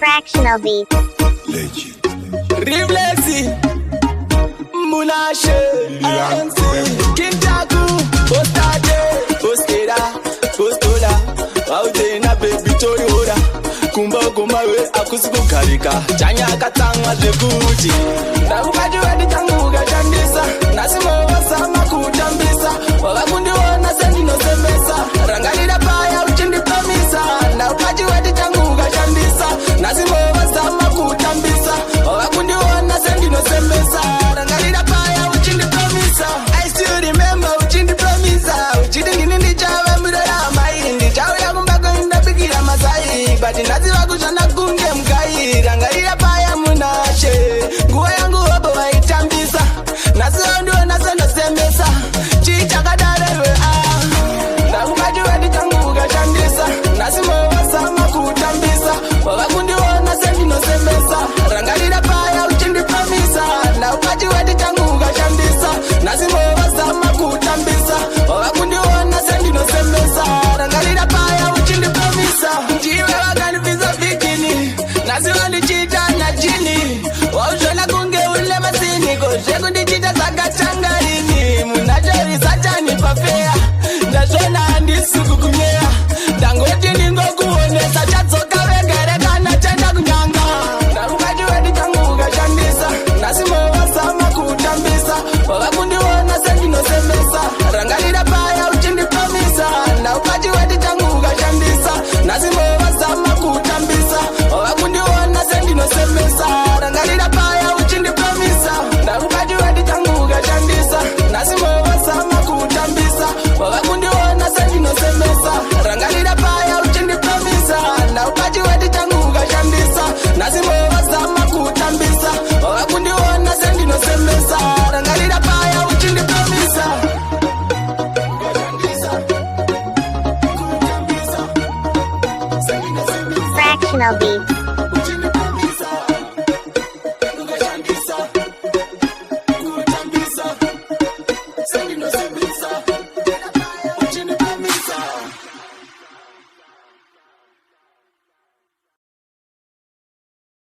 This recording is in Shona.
Fractional beat. Legend. Reflexi, Munashe, ANC, Kintaku, Postage, Postera, Postola, Autena, Baby Toriora, Kumba Kumawe, Akusuku Karika, Chanya Katanga, the Gucci, Nabukaji, the Tanguga, Jandisa, Nasimo, Sama Kutambisa, Wakakundi, Nasendino Semesa, Rangalida Paya, which in the Pamisa, Nabukaji, the Tanguga, Jandisa, Nasimo, Sama Kutambisa, Wakakundi, Nasendino Semesa, Rangalida Paya, which in the Pamisa. I still remember which in the Pamisa, which in the Java, Murama, in the Java, in the Biggie Masai, but in Naziwakushana Kungem Kai, Rangalida Paya Munashe, Guayangu Oba, Tambisa, Nasondo, Nasanda Semesa, Chichakadare, Nabukaji, the Tanguga, Jandisa, Nasimo, Sama Kutambisa, Wakakundi, Nasendino Semesa, Rangalida Paya, which in the Pamisa, Nabukaji, the Tanguga, Jandisa, Nasimo, Sama Kutambisa, Wakakundi, Nasendino Semesa, Rangalida Paya, which in the Pamisa, Jiva Ganvisa Bikini, Nasimo, Chita, Najini, Wajana Kunge, Ulemasini, Goshekundi Chita Sakachangarini, Munajari Satani Papea, Nashona and Sukukumea, Dangoti Ningoku, Sachazoka, Garagana, Chandagunanga, Nabukaji, the Tanguga, Jandisa, Nasimo, Sama Kutambisa, Wakakundi, Nasendino Semesa, Rangalida Paya, which in the Pamisa, Nabukaji, the Tanguga, Jandisa, Nasimo, Sama Kutambisa, Wakakundi, Nasendino Semesa, Rangalida Paya, which in the Pamisa, Nabukaji, the Tanguga, Jandisa, Nasimo, Sama Kutambisa, Wakakundi, Nasendino Semesa, Rangalida Paya, which in the Pamisa, Nabukaji, the Tanguga, Jandisa, Nasimo, Sama Kutambisa, Wakakundi, Nasendino Semesa, Rangalida Paya, which in the Pamisa. Fractional beat.